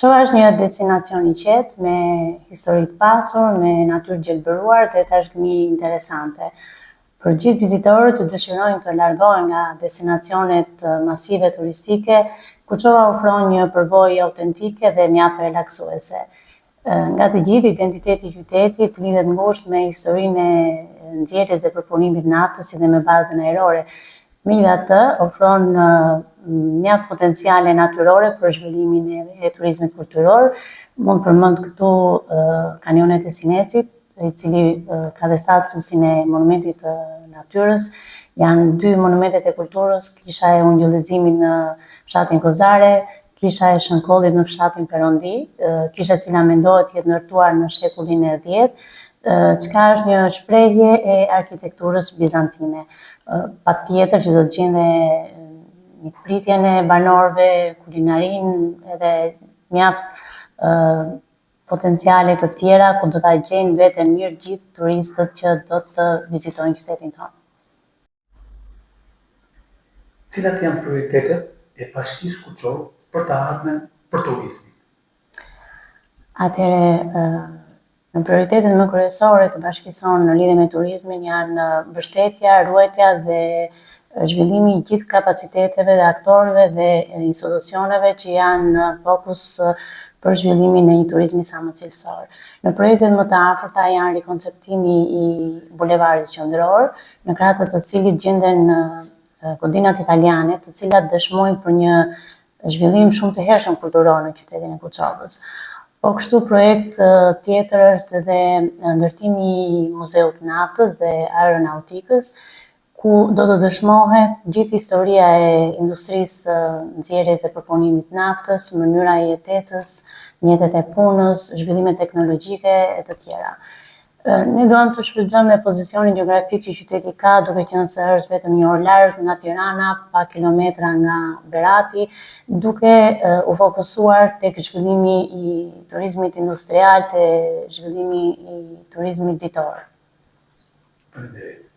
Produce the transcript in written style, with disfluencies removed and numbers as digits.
Koçova është një destinacion i qetë, me histori të pasur, me natyrë gjelbëruar dhe tashgëmi interesante. Për gjithë vizitorët që dëshirojnë të largohen nga destinacionet masive turistike, Koçova ofron një përvojë autentike dhe mjaft relaksuese. Nga të gjithë, identiteti i qytetit lidhet ngushtë me historinë e nxjerrjes dhe përpunimit të naftës si dhe me bazën ajrore. Megjithatë, ofron mjaft potenciale natyrore për zhvillimin e turizmit kulturor. Mund përmend këtu kanionet e Sinecit, i cili ka dhe statusin e monumentit të natyrës. Janë 2 monumentet e kulturës, kisha e Ungjëllëzimit në fshatin Kozare, kisha e Shënkollit në fshatin Perondi, kisha e cila mendohet të jetë ndërtuar në shekullin e 10, çka është një shprehje e arkitekturës bizantine. Patjetër që do të gjende një pritjen e banorëve, kulinarinë edhe mjaft potenciale të tjera ku do ta gjejnë veten mirë gjithë turistët që do të vizitojnë qytetin tonë. Cilat janë prioritetet e Bashkisë Kuçovë për të ardhmen për turizmin? Atëherë, në prioritetet më kryesore të bashkisë sonë në lidhje me turizmin janë mbështetja, ruajtja dhe zhvillimi i gjithë kapaciteteve dhe aktorëve dhe institucioneve që janë në fokus për zhvillimin e një turizmi sa më cilësor. Në projektet më të afërta janë rikonceptimi i bulevardit qendror, në krah të cilit gjenden kodinat italiane, të cilat dëshmojnë për një zhvillim shumë të hershëm kulturor në qytetin e Kuçovës. Po kështu projekt tjetër është edhe ndërtimi i Muzeut të Naftës dhe Aeronautikës, ku do të dëshmohet gjithë historia e industrisë nxjerrjes dhe përpunimit të naftës, mënyra e jetesës, mjetet e punës, zhvillimet teknologjike e të tjera. Ne duam të shfrytëzojmë dhe pozicionin gjeografik që qyteti ka, duke qenë se është vetëm një orë larg nga Tirana, pak kilometra nga Berati, duke u fokusuar tek zhvillimi i turizmit industrial, te zhvillimi i turizmit ditor. Faleminderit.